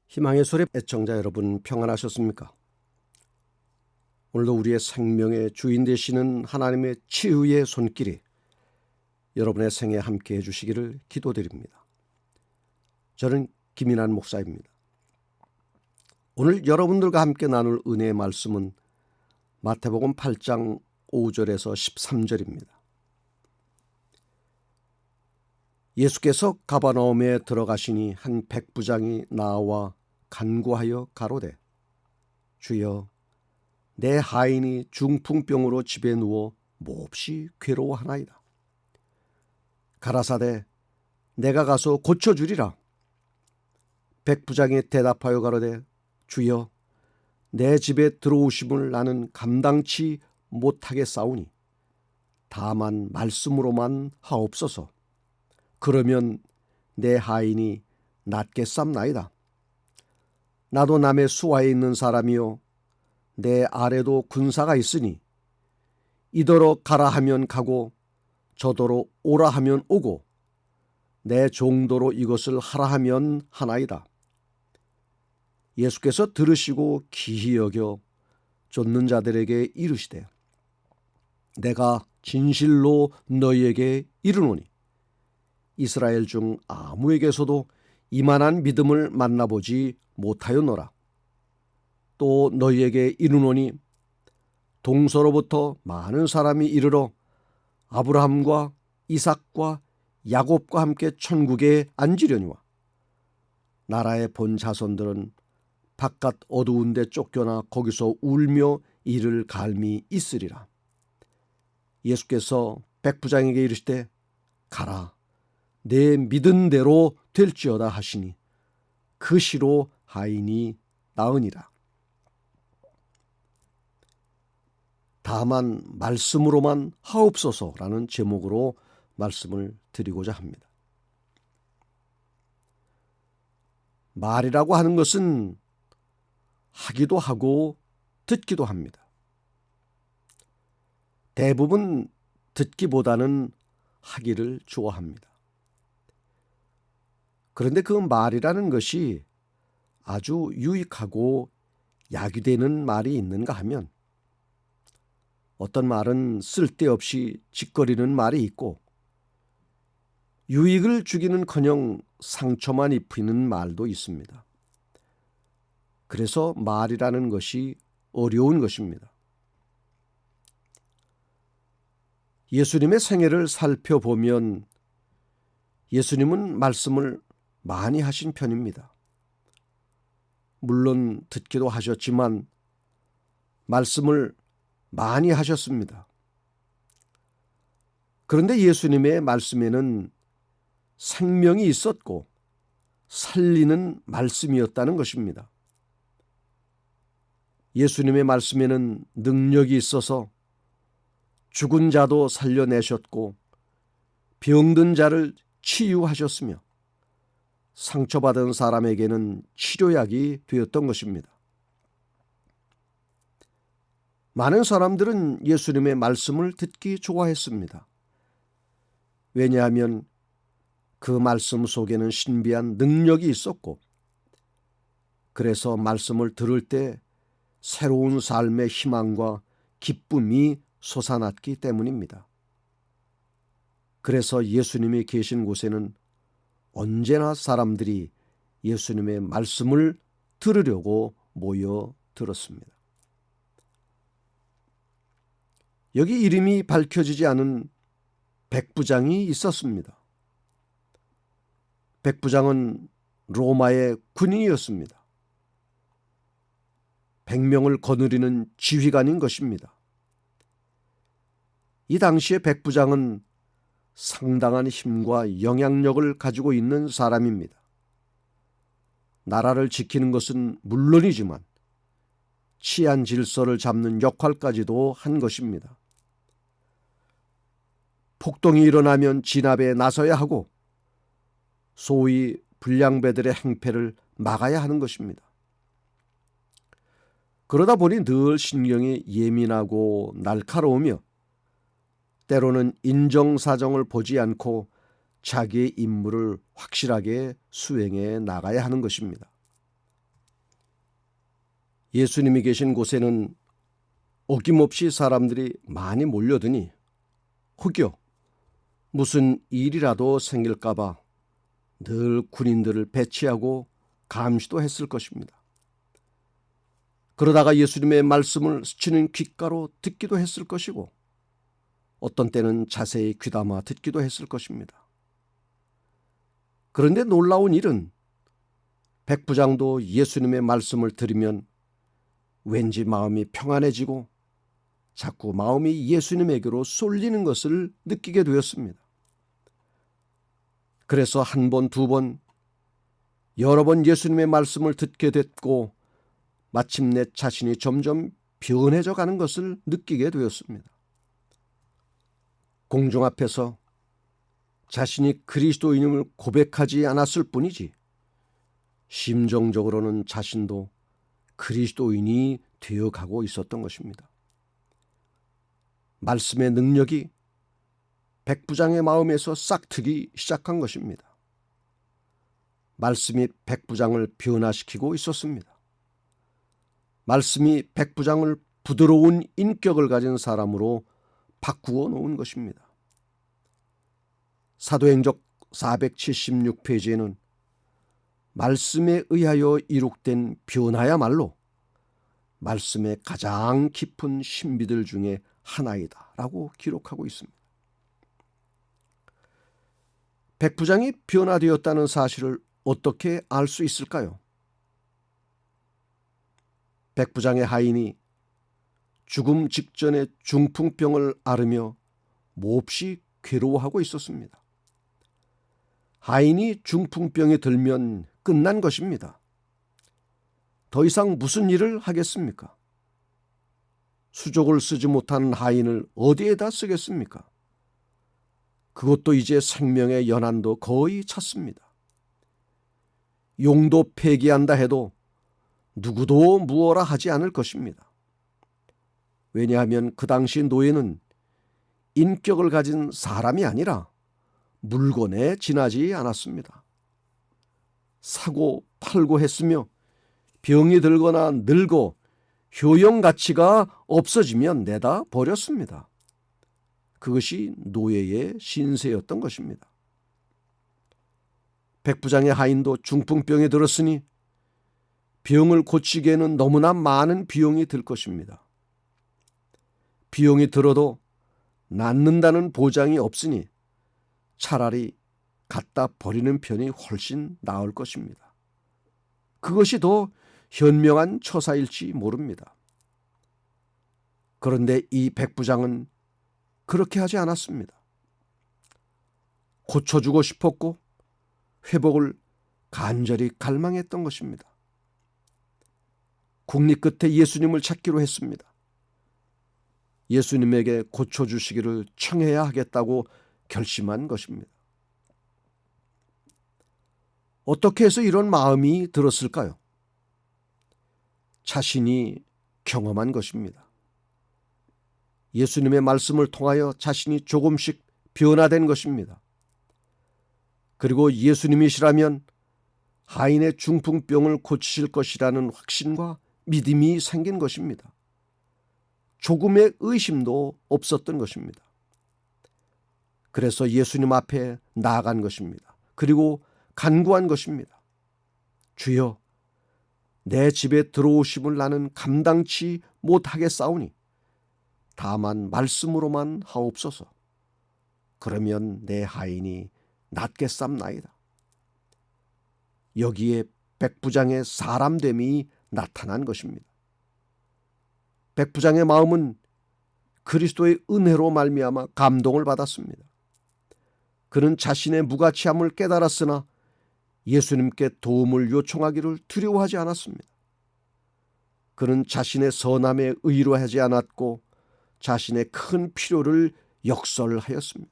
희망의 소리 애청자 여러분, 평안하셨습니까? 오늘도 우리의 생명의 주인 되시는 하나님의 치유의 손길이 여러분의 생에 함께 해주시기를 기도드립니다. 저는 김인환 목사입니다. 오늘 여러분들과 함께 나눌 은혜의 말씀은 마태복음 8장 5절에서 13절입니다. 예수께서 가버나움에 들어가시니 한 백부장이 나와 간구하여 가로되, 주여, 내 하인이 중풍병으로 집에 누워 몹시 괴로워하나이다. 가라사대 내가 가서 고쳐주리라. 백부장이 대답하여 가로되, 주여, 내 집에 들어오심을 나는 감당치 못하겠사오니 다만 말씀으로만 하옵소서. 그러면 내 하인이 낫겠삼나이다. 나도 남의 수하에 있는 사람이요 내 아래도 군사가 있으니 이더러 가라 하면 가고 저더러 오라 하면 오고 내 종도로 이것을 하라 하면 하나이다. 예수께서 들으시고 기히 여겨 쫓는 자들에게 이르시되, 내가 진실로 너희에게 이르노니 이스라엘 중 아무에게서도 이만한 믿음을 만나보지 못하였노라. 또 너희에게 이르노니 동서로부터 많은 사람이 이르러 아브라함과 이삭과 야곱과 함께 천국에 앉으려니와 나라의 본 자손들은 바깥 어두운 데 쫓겨나 거기서 울며 이를 갈미 있으리라. 예수께서 백부장에게 이르시되, 가라, 내 믿은 대로 될지어다 하시니 그 시로 하인이 나으니라. 다만 말씀으로만 하옵소서라는 제목으로 말씀을 드리고자 합니다. 말이라고 하는 것은 하기도 하고 듣기도 합니다. 대부분 듣기보다는 하기를 좋아합니다. 그런데 그 말이라는 것이 아주 유익하고 약이 되는 말이 있는가 하면, 어떤 말은 쓸데없이 짓거리는 말이 있고 유익을 주기는커녕 상처만 입히는 말도 있습니다. 그래서 말이라는 것이 어려운 것입니다. 예수님의 생애를 살펴보면 예수님은 말씀을 많이 하신 편입니다. 물론 듣기도 하셨지만 말씀을 많이 하셨습니다. 그런데 예수님의 말씀에는 생명이 있었고 살리는 말씀이었다는 것입니다. 예수님의 말씀에는 능력이 있어서 죽은 자도 살려내셨고 병든 자를 치유하셨으며 상처받은 사람에게는 치료약이 되었던 것입니다. 많은 사람들은 예수님의 말씀을 듣기 좋아했습니다. 왜냐하면 그 말씀 속에는 신비한 능력이 있었고, 그래서 말씀을 들을 때 새로운 삶의 희망과 기쁨이 솟아났기 때문입니다. 그래서 예수님이 계신 곳에는 언제나 사람들이 예수님의 말씀을 들으려고 모여들었습니다. 여기 이름이 밝혀지지 않은 백부장이 있었습니다. 백부장은 로마의 군인이었습니다. 100명을 거느리는 지휘관인 것입니다. 이 당시에 백부장은 상당한 힘과 영향력을 가지고 있는 사람입니다. 나라를 지키는 것은 물론이지만 치안 질서를 잡는 역할까지도 한 것입니다. 폭동이 일어나면 진압에 나서야 하고 소위 불량배들의 행패를 막아야 하는 것입니다. 그러다 보니 늘 신경이 예민하고 날카로우며 때로는 인정사정을 보지 않고 자기의 임무를 확실하게 수행해 나가야 하는 것입니다. 예수님이 계신 곳에는 어김없이 사람들이 많이 몰려드니 혹여 무슨 일이라도 생길까봐 늘 군인들을 배치하고 감시도 했을 것입니다. 그러다가 예수님의 말씀을 스치는 귓가로 듣기도 했을 것이고 어떤 때는 자세히 귀담아 듣기도 했을 것입니다. 그런데 놀라운 일은 백부장도 예수님의 말씀을 들으면 왠지 마음이 평안해지고 자꾸 마음이 예수님에게로 쏠리는 것을 느끼게 되었습니다. 그래서 한 번, 두 번, 여러 번 예수님의 말씀을 듣게 됐고 마침내 자신이 점점 변해져 가는 것을 느끼게 되었습니다. 공중 앞에서 자신이 그리스도인임을 고백하지 않았을 뿐이지 심정적으로는 자신도 그리스도인이 되어가고 있었던 것입니다. 말씀의 능력이 백부장의 마음에서 싹트기 시작한 것입니다. 말씀이 백부장을 변화시키고 있었습니다. 말씀이 백부장을 부드러운 인격을 가진 사람으로 바꾸어 놓은 것입니다. 사도행적 476페이지에는 말씀에 의하여 이룩된 변화야말로 말씀의 가장 깊은 신비들 중에 하나이다 라고 기록하고 있습니다. 백부장이 변화되었다는 사실을 어떻게 알 수 있을까요? 백부장의 하인이 죽음 직전에 중풍병을 앓으며 몹시 괴로워하고 있었습니다. 하인이 중풍병에 들면 끝난 것입니다. 더 이상 무슨 일을 하겠습니까? 수족을 쓰지 못하는 하인을 어디에다 쓰겠습니까? 그것도 이제 생명의 연한도 거의 찼습니다. 용도 폐기한다 해도 누구도 무어라 하지 않을 것입니다. 왜냐하면 그 당시 노예는 인격을 가진 사람이 아니라 물건에 지나지 않았습니다. 사고 팔고 했으며 병이 들거나 늙어 효용 가치가 없어지면 내다 버렸습니다. 그것이 노예의 신세였던 것입니다. 백부장의 하인도 중풍병에 들었으니 병을 고치기에는 너무나 많은 비용이 들 것입니다. 비용이 들어도 낫는다는 보장이 없으니 차라리 갖다 버리는 편이 훨씬 나을 것입니다. 그것이 더 현명한 처사일지 모릅니다. 그런데 이 백부장은 그렇게 하지 않았습니다. 고쳐주고 싶었고 회복을 간절히 갈망했던 것입니다. 국리 끝에 예수님을 찾기로 했습니다. 예수님에게 고쳐주시기를 청해야 하겠다고 결심한 것입니다. 어떻게 해서 이런 마음이 들었을까요? 자신이 경험한 것입니다. 예수님의 말씀을 통하여 자신이 조금씩 변화된 것입니다. 그리고 예수님이시라면 하인의 중풍병을 고치실 것이라는 확신과 믿음이 생긴 것입니다. 조금의 의심도 없었던 것입니다. 그래서 예수님 앞에 나아간 것입니다. 그리고 간구한 것입니다. 주여, 내 집에 들어오심을 나는 감당치 못하겠사오니 다만 말씀으로만 하옵소서. 그러면 내 하인이 낫겠삼나이다. 여기에 백부장의 사람됨이 나타난 것입니다. 백부장의 마음은 그리스도의 은혜로 말미암아 감동을 받았습니다. 그는 자신의 무가치함을 깨달았으나 예수님께 도움을 요청하기를 두려워하지 않았습니다. 그는 자신의 선함에 의로하지 않았고 자신의 큰 필요를 역설하였습니다.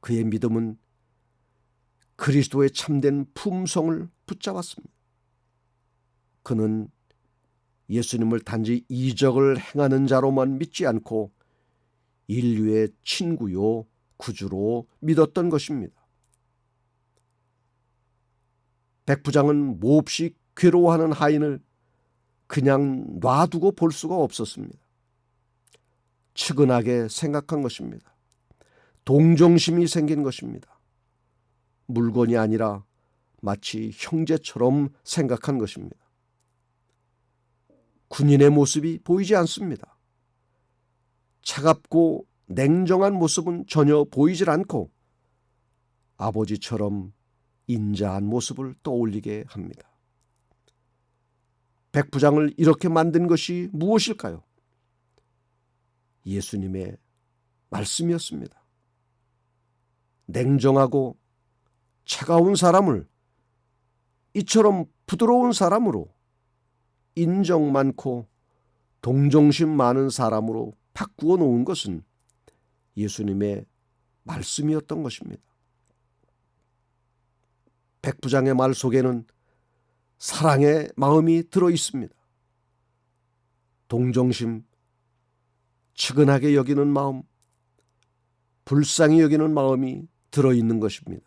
그의 믿음은 그리스도의 참된 품성을 붙잡았습니다. 그는 예수님을 단지 이적을 행하는 자로만 믿지 않고 인류의 친구요 구주로 믿었던 것입니다. 백부장은 몹시 괴로워하는 하인을 그냥 놔두고 볼 수가 없었습니다. 측은하게 생각한 것입니다. 동정심이 생긴 것입니다. 물건이 아니라 마치 형제처럼 생각한 것입니다. 군인의 모습이 보이지 않습니다. 차갑고 냉정한 모습은 전혀 보이질 않고 아버지처럼 인자한 모습을 떠올리게 합니다. 백부장을 이렇게 만든 것이 무엇일까요? 예수님의 말씀이었습니다. 냉정하고 차가운 사람을 이처럼 부드러운 사람으로, 인정 많고 동정심 많은 사람으로 바꾸어 놓은 것은 예수님의 말씀이었던 것입니다. 백부장의 말 속에는 사랑의 마음이 들어 있습니다. 동정심, 측은하게 여기는 마음, 불쌍히 여기는 마음이 들어 있는 것입니다.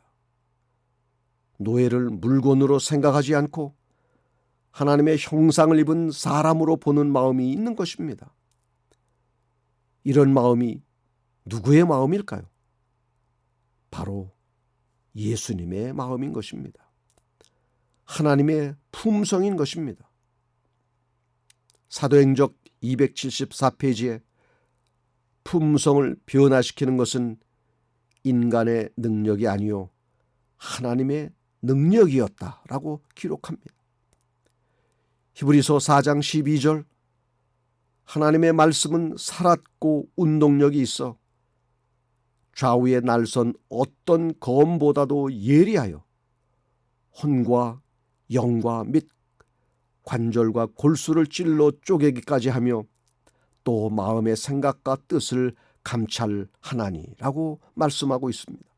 노예를 물건으로 생각하지 않고 하나님의 형상을 입은 사람으로 보는 마음이 있는 것입니다. 이런 마음이 누구의 마음일까요? 바로 예수님의 마음인 것입니다. 하나님의 품성인 것입니다. 사도행적 274페이지에 품성을 변화시키는 것은 인간의 능력이 아니요 하나님의 능력이었다라고 기록합니다. 히브리서 4장 12절 하나님의 말씀은 살았고 운동력이 있어 좌우에 날선 어떤 검보다도 예리하여 혼과 영과 및 관절과 골수를 찔러 쪼개기까지 하며 또 마음의 생각과 뜻을 감찰하나니라고 말씀하고 있습니다.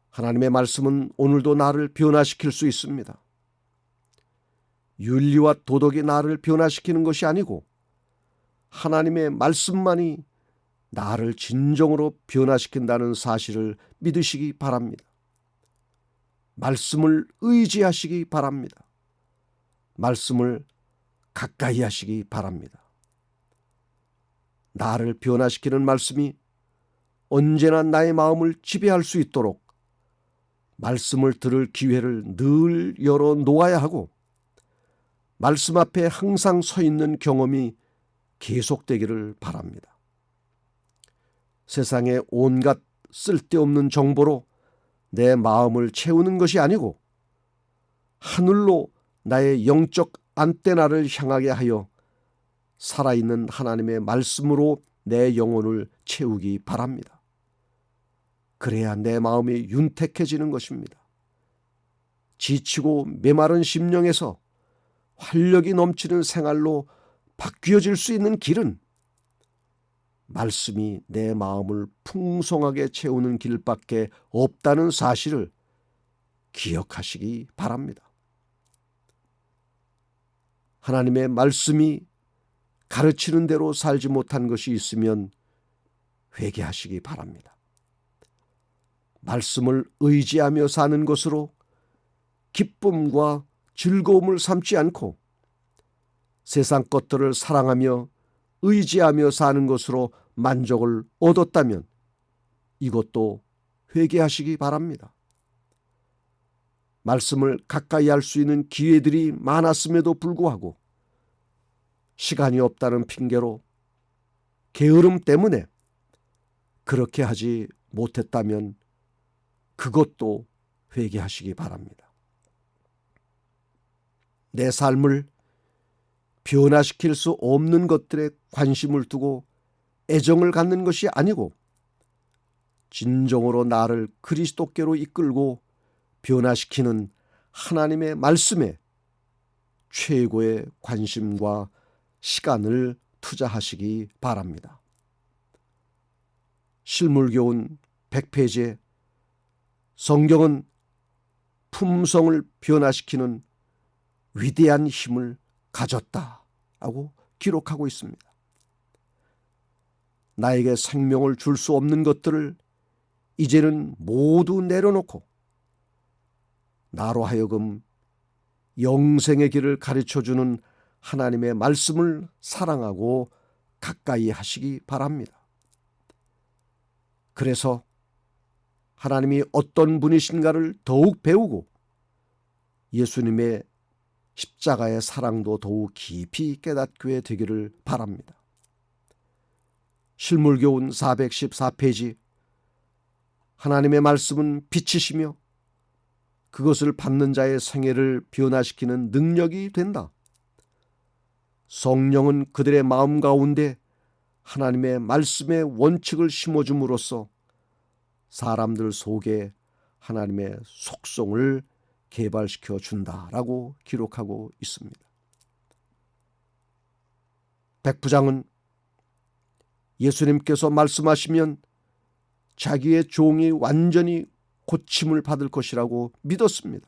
하나님의 말씀은 오늘도 나를 변화시킬 수 있습니다. 윤리와 도덕이 나를 변화시키는 것이 아니고 하나님의 말씀만이 나를 진정으로 변화시킨다는 사실을 믿으시기 바랍니다. 말씀을 의지하시기 바랍니다. 말씀을 가까이 하시기 바랍니다. 나를 변화시키는 말씀이 언제나 나의 마음을 지배할 수 있도록 말씀을 들을 기회를 늘 열어 놓아야 하고 말씀 앞에 항상 서 있는 경험이 계속되기를 바랍니다. 세상의 온갖 쓸데없는 정보로 내 마음을 채우는 것이 아니고 하늘로 나의 영적 안테나를 향하게 하여 살아있는 하나님의 말씀으로 내 영혼을 채우기 바랍니다. 그래야 내 마음이 윤택해지는 것입니다. 지치고 메마른 심령에서 활력이 넘치는 생활로 바뀌어질 수 있는 길은 말씀이 내 마음을 풍성하게 채우는 길밖에 없다는 사실을 기억하시기 바랍니다. 하나님의 말씀이 가르치는 대로 살지 못한 것이 있으면 회개하시기 바랍니다. 말씀을 의지하며 사는 것으로 기쁨과 즐거움을 삼지 않고 세상 것들을 사랑하며 의지하며 사는 것으로 만족을 얻었다면 이것도 회개하시기 바랍니다. 말씀을 가까이 할 수 있는 기회들이 많았음에도 불구하고 시간이 없다는 핑계로 게으름 때문에 그렇게 하지 못했다면 그것도 회개하시기 바랍니다. 내 삶을 변화시킬 수 없는 것들에 관심을 두고 애정을 갖는 것이 아니고 진정으로 나를 그리스도께로 이끌고 변화시키는 하나님의 말씀에 최고의 관심과 시간을 투자하시기 바랍니다. 실물교훈 100페이지에 성경은 품성을 변화시키는 위대한 힘을 가졌다라고 기록하고 있습니다. 나에게 생명을 줄 수 없는 것들을 이제는 모두 내려놓고 나로 하여금 영생의 길을 가르쳐주는 하나님의 말씀을 사랑하고 가까이 하시기 바랍니다. 그래서 하나님이 어떤 분이신가를 더욱 배우고 예수님의 십자가의 사랑도 더욱 깊이 깨닫게 되기를 바랍니다. 실물교훈 414페이지 하나님의 말씀은 빛이시며 그것을 받는 자의 생애를 변화시키는 능력이 된다. 성령은 그들의 마음 가운데 하나님의 말씀의 원칙을 심어줌으로써 사람들 속에 하나님의 속성을 개발시켜 준다라고 기록하고 있습니다. 백부장은 예수님께서 말씀하시면 자기의 종이 완전히 고침을 받을 것이라고 믿었습니다.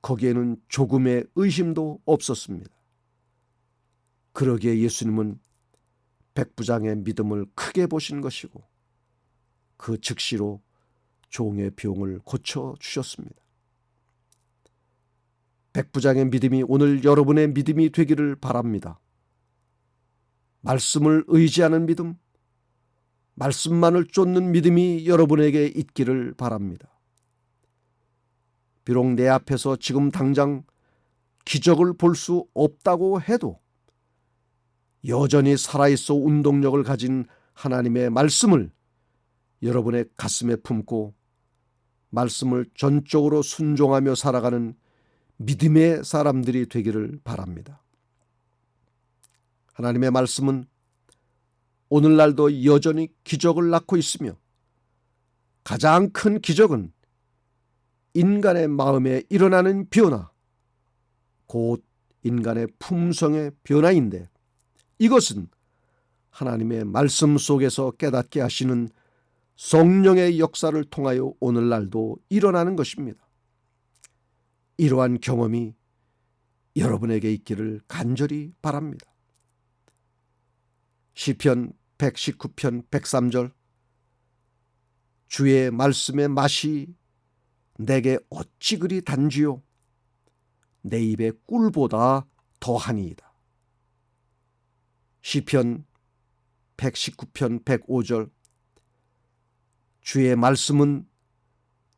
거기에는 조금의 의심도 없었습니다. 그러기에 예수님은 백부장의 믿음을 크게 보신 것이고 그 즉시로 종의 병을 고쳐주셨습니다. 백부장의 믿음이 오늘 여러분의 믿음이 되기를 바랍니다. 말씀을 의지하는 믿음, 말씀만을 쫓는 믿음이 여러분에게 있기를 바랍니다. 비록 내 앞에서 지금 당장 기적을 볼 수 없다고 해도 여전히 살아있어 운동력을 가진 하나님의 말씀을 여러분의 가슴에 품고 말씀을 전적으로 순종하며 살아가는 믿음의 사람들이 되기를 바랍니다. 하나님의 말씀은 오늘날도 여전히 기적을 낳고 있으며 가장 큰 기적은 인간의 마음에 일어나는 변화, 곧 인간의 품성의 변화인데 이것은 하나님의 말씀 속에서 깨닫게 하시는 성령의 역사를 통하여 오늘날도 일어나는 것입니다. 이러한 경험이 여러분에게 있기를 간절히 바랍니다. 시편 119편 103절 주의 말씀의 맛이 내게 어찌 그리 단지요 내 입에 꿀보다 더하니이다. 시편 119편 105절 주의 말씀은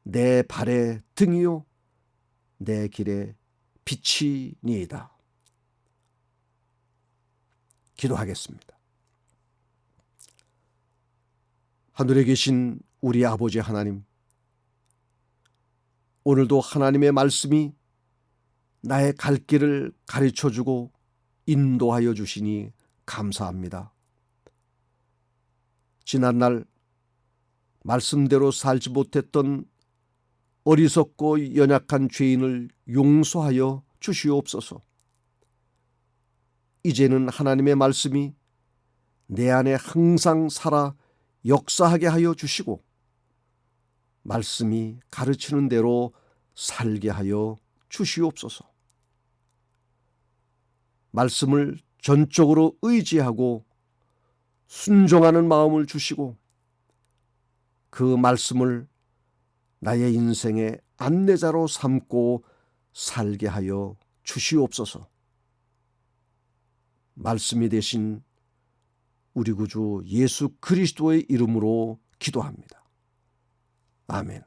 내 발의 등이요 내 길의 빛이니이다. 기도하겠습니다. 하늘에 계신 우리 아버지 하나님, 오늘도 하나님의 말씀이 나의 갈 길을 가르쳐주고 인도하여 주시니 감사합니다. 지난날 말씀대로 살지 못했던 어리석고 연약한 죄인을 용서하여 주시옵소서. 이제는 하나님의 말씀이 내 안에 항상 살아 역사하게 하여 주시고 말씀이 가르치는 대로 살게 하여 주시옵소서. 말씀을 전적으로 의지하고 순종하는 마음을 주시고 그 말씀을 나의 인생의 안내자로 삼고 살게 하여 주시옵소서. 말씀이 되신 우리 구주 예수 그리스도의 이름으로 기도합니다. 아멘.